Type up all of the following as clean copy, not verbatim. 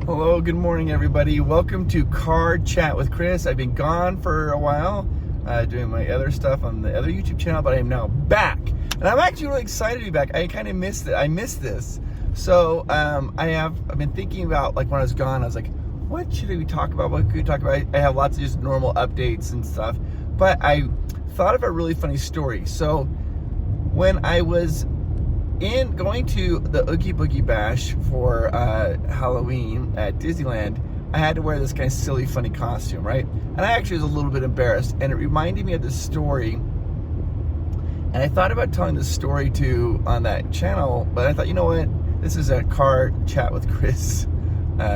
Hello, good morning, everybody. Welcome to Car Chat with Chris. I've been gone for a while, doing my other stuff on the other YouTube channel, but I am now back. And I'm actually really excited to be back. I kind of missed it. I missed this. So I've been thinking about, like, when I was gone, I was like, what should we talk about? What could we talk about? I have lots of just normal updates and stuff. But I thought of a really funny story. So when I was going to the Oogie Boogie Bash for Halloween at Disneyland, I had to wear this kind of silly, funny costume, right? And I actually was a little bit embarrassed, and it reminded me of this story. And I thought about telling this story on that channel, but I thought, you know what? This is a Car Chat with Chris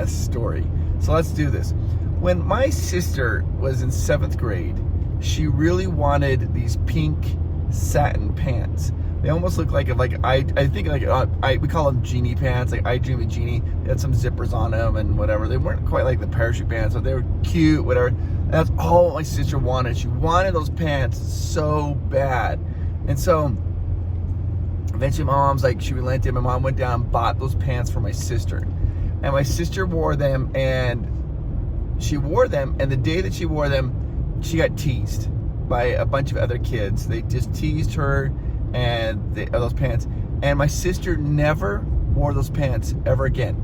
story. So let's do this. When my sister was in 7th grade, she really wanted these pink satin pants. They almost look like I think we call them genie pants, like I Dream of Jeannie. They had some zippers on them and whatever. They weren't quite like the parachute pants, but they were cute, whatever. And that's all my sister wanted. She wanted those pants so bad. And so eventually my mom's like, she relented. My mom went down and bought those pants for my sister. And my sister wore them, and the day that she wore them, she got teased by a bunch of other kids. They just teased her and those pants, and my sister never wore those pants ever again.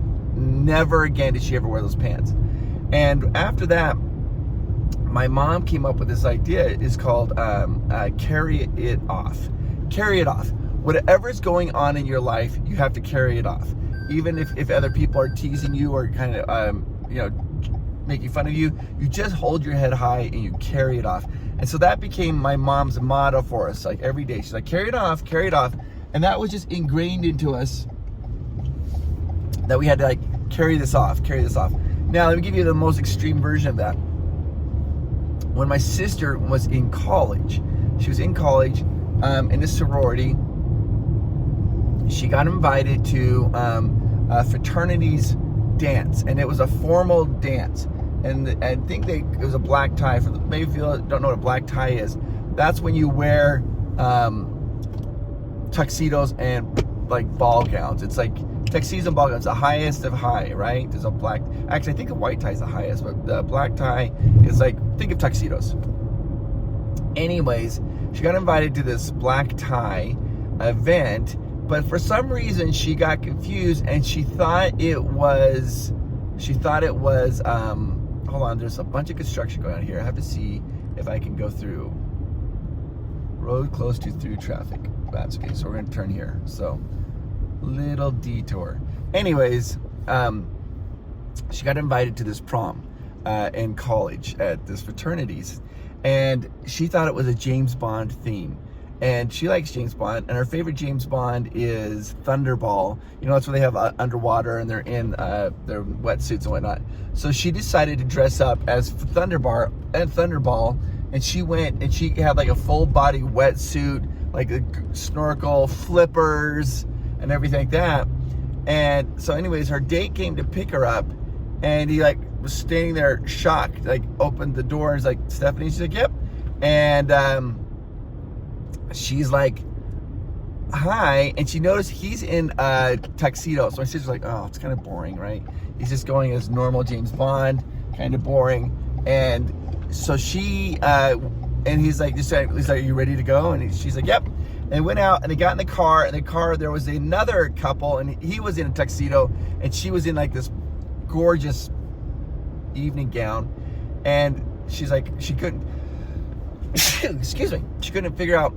Never again did she ever wear those pants. And after that, my mom came up with this idea. It's called carry it off. Carry it off. Whatever's going on in your life, you have to carry it off. Even if other people are teasing you or kind of making fun of you, you just hold your head high and you carry it off. And so that became my mom's motto for us, like every day. She's like, carry it off, carry it off. And that was just ingrained into us, that we had to carry this off. Now, let me give you the most extreme version of that. When my sister was in college, she was in college in a sorority. She got invited to a fraternity's dance, and it was a formal dance. And I think it was a black tie. For maybe if you don't know what a black tie is, that's when you wear tuxedos and ball gowns. It's like tuxedos and ball gowns, the highest of high, right? There's a black. Actually, I think the white tie is the highest, but the black tie is think of tuxedos. Anyways, she got invited to this black tie event, but for some reason she got confused, and she thought it was. Hold on, there's a bunch of construction going on here. I have to see if I can go through. Road closed to through traffic. That's okay, so we're gonna turn here. So, little detour. Anyways, she got invited to this prom in college at this fraternities, and she thought it was a James Bond theme. And she likes James Bond, and her favorite James Bond is Thunderball. You know, that's where they have underwater and they're in their wetsuits and whatnot. So she decided to dress up as Thunderball, and she went and she had a full body wetsuit, like a snorkel, flippers, and everything like that. And so, anyways, her date came to pick her up, and he was standing there shocked, opened the door and was like, Stephanie, she's like, yep. And she's like, hi, and she noticed he's in a tuxedo. So my sister's like, oh, it's kind of boring, right? He's just going as normal James Bond, kind of boring. And so she, and he's like, are you ready to go? And she's like, yep. And they went out and they got in the car. And the car, there was another couple, and he was in a tuxedo, and she was in this gorgeous evening gown. And she's like, she couldn't, excuse me, she couldn't figure out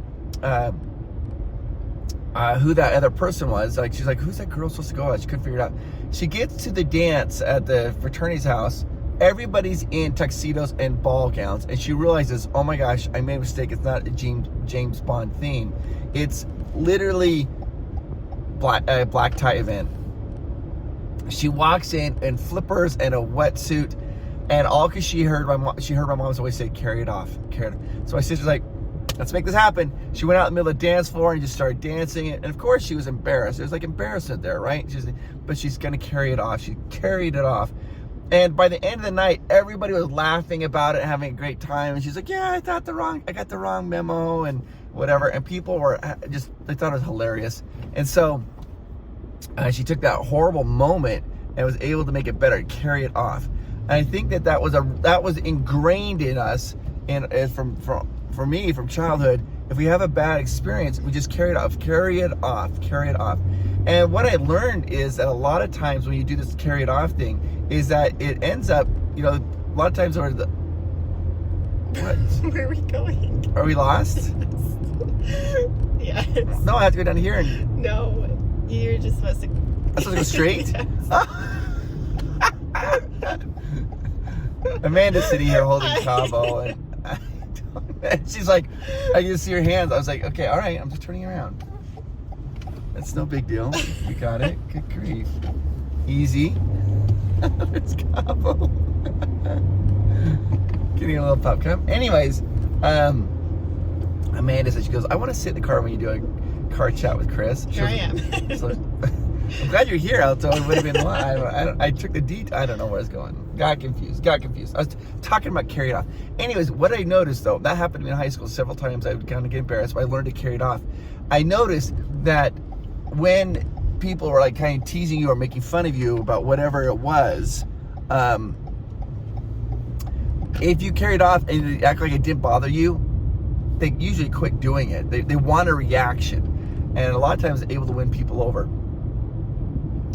who that other person was. She's like, who's that girl supposed to go out? She couldn't figure it out. She gets to the dance at the fraternity's house. Everybody's in tuxedos and ball gowns, and she realizes, oh my gosh, I made a mistake. It's not a James Bond theme. It's literally a black tie event. She walks in flippers and a wetsuit, and all because she heard my mom's always say, carry it off, carry it off. So my sister's like, let's make this happen. She went out in the middle of the dance floor and just started dancing. And of course she was embarrassed. There's embarrassment there, right? But she's going to carry it off. She carried it off. And by the end of the night, everybody was laughing about it, having a great time. And she's like, yeah, I got the wrong memo and whatever. And people were they thought it was hilarious. And so she took that horrible moment and was able to make it better, carry it off. And I think that was ingrained in us, and for me from childhood. If we have a bad experience, we just carry it off. And what I learned is that a lot of times when you do this carry it off thing, is that it ends up, a lot of times over the. What? Where are we going? Are we lost? Yes. No, I have to go down here and. No, you're just supposed to. I'm supposed to go straight? Yes. Amanda's sitting here holding Cabo, and she's like, I can see her hands. I was like, okay, all right, I'm just turning around. That's no big deal. You got it. Good grief. Easy. It's Cabo. Getting a little pup cup. Anyways, Amanda said, she goes, I want to sit in the car when you do a car chat with Chris. Here I am. So, I'm glad you're here, else it would have been I took the I don't know where I was going. Got confused. I was talking about carry it off. Anyways, what I noticed though, that happened to me in high school several times. I would kind of get embarrassed, but I learned to carry it off. I noticed that when people were like kind of teasing you or making fun of you about whatever it was, if you carried off and you act like it didn't bother you, they usually quit doing it. They want a reaction, and a lot of times able to win people over.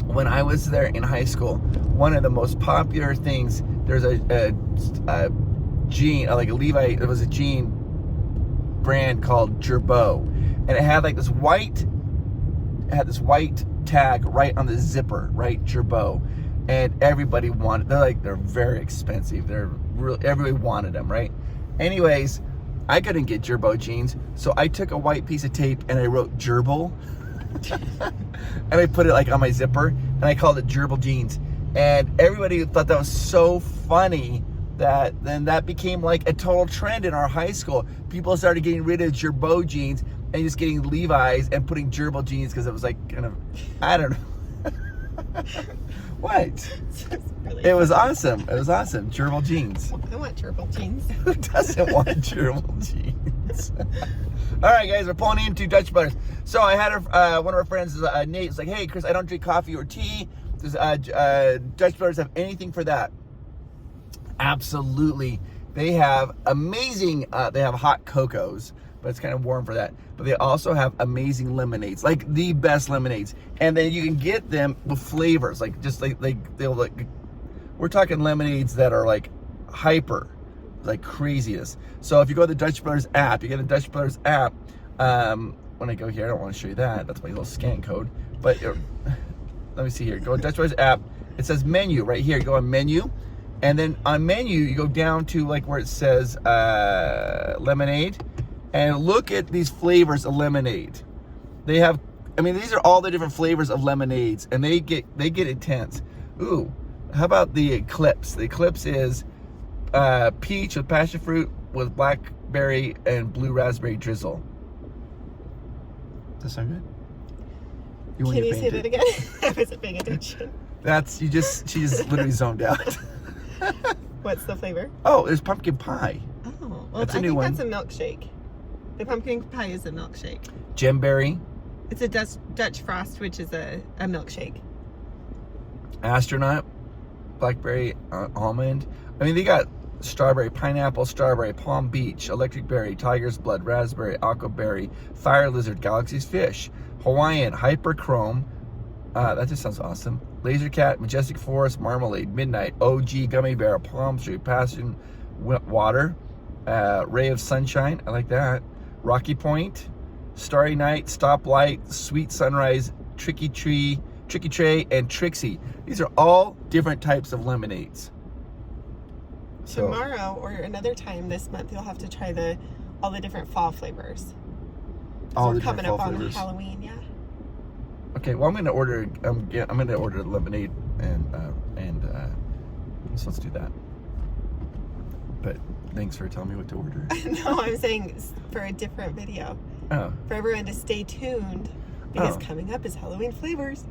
When I was there in high school, one of the most popular things, there's a jean, like a Levi, it was a jean brand called Gerbeau, and it had like this white tag right on the zipper, right, Gerbeau, and everybody wanted. They're very expensive. Everybody wanted them, right? Anyways, I couldn't get Gerbeau jeans, so I took a white piece of tape and I wrote gerbil. And I put it like on my zipper, and I called it Gerbil jeans. And everybody thought that was so funny that then that became like a total trend in our high school. People started getting rid of Gerbeau jeans and just getting Levi's and putting Gerbil jeans because it was like kind of, I don't know. What? Really it was awesome. It was awesome. Gerbil jeans. I want gerbil jeans. Who doesn't want gerbil jeans? All right, guys, we're pulling into Dutch Brothers. So I had one of our friends, Nate, was like, hey, Chris, I don't drink coffee or tea. Does Dutch Brothers have anything for that? Absolutely. They have amazing, they have hot cocos, but it's kind of warm for that. But they also have amazing lemonades, like the best lemonades. And then you can get them with flavors, like they'll like, we're talking lemonades that are like hyper, like craziness. So if you go to the Dutch Brothers app, you get the Dutch Brothers app. When I go here, I don't want to show you that. That's my little scan code. But let me see here. Go to Dutch Brothers app. It says menu right here. You go on menu. And then on menu, you go down to like where it says lemonade. And look at these flavors of lemonade. They have, these are all the different flavors of lemonades. And they get intense. Ooh, how about the Eclipse? The Eclipse is peach with passion fruit with blackberry and blue raspberry drizzle. Does that sound good? Can you say that again? I wasn't paying attention. She just literally zoned out. What's the flavor? Oh, there's pumpkin pie. Oh, well, That's a new one. That's a milkshake. The pumpkin pie is a milkshake. Gemberry. It's a Dutch Frost, which is a milkshake. Astronaut. Blackberry, almond. They got strawberry, pineapple, strawberry, Palm Beach, electric berry, tiger's blood, raspberry, aquaberry, fire lizard, galaxy's fish, Hawaiian, hyperchrome. That just sounds awesome. Laser cat, majestic forest, marmalade, midnight, OG, gummy bear, palm tree, passion, water, ray of sunshine. I like that. Rocky Point, starry night, stoplight, sweet sunrise, tricky tray, and Trixie. These are all different types of lemonades. So, tomorrow or another time this month, you'll have to try all the different fall flavors. All we're the coming up on flavors. Halloween, yeah. Okay, well I'm gonna order the lemonade and so let's do that. But thanks for telling me what to order. No, I'm saying for a different video. Oh. For everyone to stay tuned because coming up is Halloween flavors.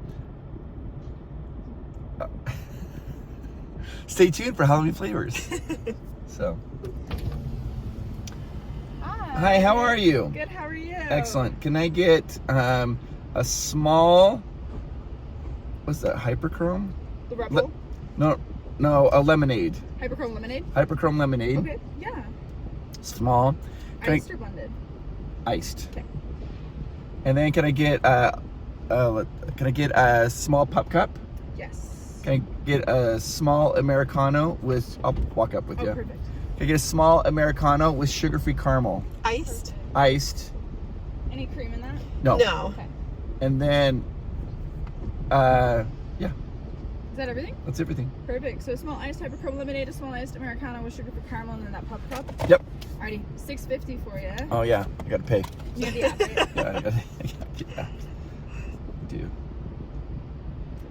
Stay tuned for Halloween flavors. So. Hi, how are you? Good, how are you? Excellent. Can I get a small, what's that, hyperchrome? The Rebel? No, a lemonade. Hyperchrome lemonade? Hyperchrome lemonade. Okay, yeah. Small. Can Iced or blended? Iced. Okay. And then can I get a small pup cup? Yes. Can I get a small Americano with, I'll walk up with Oh, you. perfect. Can I get a small Americano with sugar-free caramel? Iced? Iced. Any cream in that? No. No. Okay. And then, yeah, Is that everything? that's everything. Perfect. So a small iced hyperchrome lemonade, a small iced Americano with sugar-free caramel, and then that pup cup. Yep. Alrighty, $6.50 for you. Oh yeah, I gotta pay. You have the app, right? Yeah. Do.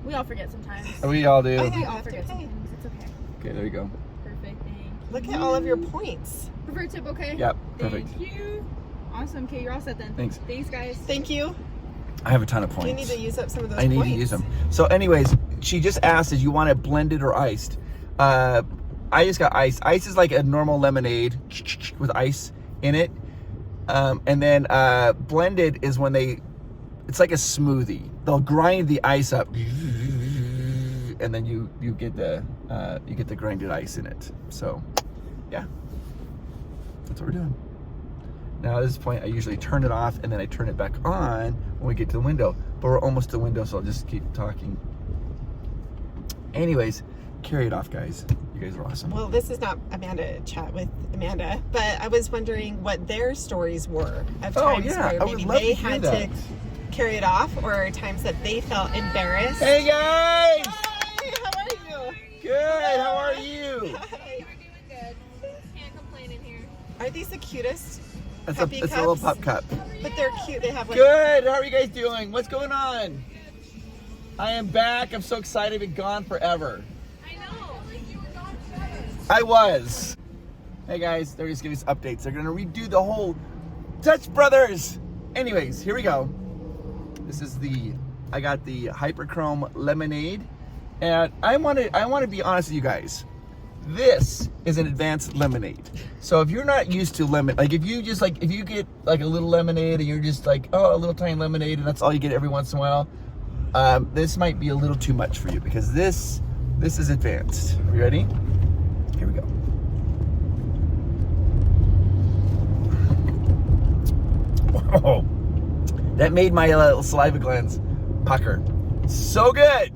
We all forget sometimes. We all do. Okay. We You all have to forget pay. sometimes. It's okay. Okay, there you go. Perfect. Thank you. Look at all of your points. Preferred tip, okay? Yep, perfect. Thank you. Awesome. Okay, you're all set then. Thanks. Thanks, guys. Thank you. I have a ton of points. You need to use up some of those I need points. to use them. So anyways, she just asked if you want it blended or iced. I just got ice. Ice is like a normal lemonade with ice in it. And then blended is when it's like a smoothie. They'll grind the ice up and then you get the grinded ice in it. So yeah, that's what we're doing. Now at this point, I usually turn it off and then I turn it back on when we get to the window. But we're almost to the window, so I'll just keep talking. Anyways, carry it off, guys. You guys are awesome. Well, this is not Amanda chat with Amanda, but I was wondering what their stories were of times yeah, where I would maybe love they to hear had that. to carry it off, or times that they felt embarrassed. Hey guys! Hi, how are you? Good, how are you? Hi. We're doing good. Can't complain in here. Are these the cutest? It's Puppy a little cups? pup cup. But they're cute. They have like Good, how are you guys doing? What's going on? I am back. I'm so excited. I've been gone forever. I know. You were gone forever. I was. Hey guys, they're just giving us updates. They're gonna redo the whole Dutch Brothers. Anyways, here we go. This is I got the Hyperchrome lemonade, and I want to be honest with you guys. This is an advanced lemonade. So if you're not used to lemon, like if you get like a little lemonade and you're just like, oh, a little tiny lemonade and that's all you get every once in a while, this might be a little too much for you because this is advanced. Are you ready? Here we go. Oh, that made my little saliva glands pucker. So good.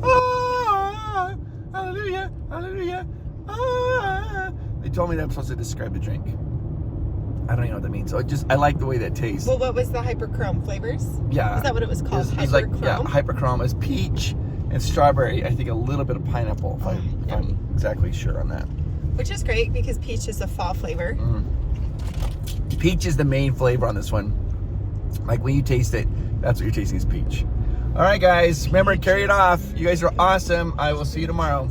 Ah, hallelujah, hallelujah. Ah. They told me that I'm supposed to describe the drink. I don't even know what that means. So I like the way that tastes. Well, what was the hyperchrome flavors? Yeah. Is that what it was called? It's like, Hyperchrome? yeah, hyperchrome is peach and strawberry. I think a little bit of pineapple, if yummy. I'm exactly sure on that. Which is great because peach is a fall flavor. Peach is the main flavor on this one. Like when you taste it, that's what you're tasting is peach. All right, guys, remember, carry it off. You guys are awesome. I will see you tomorrow.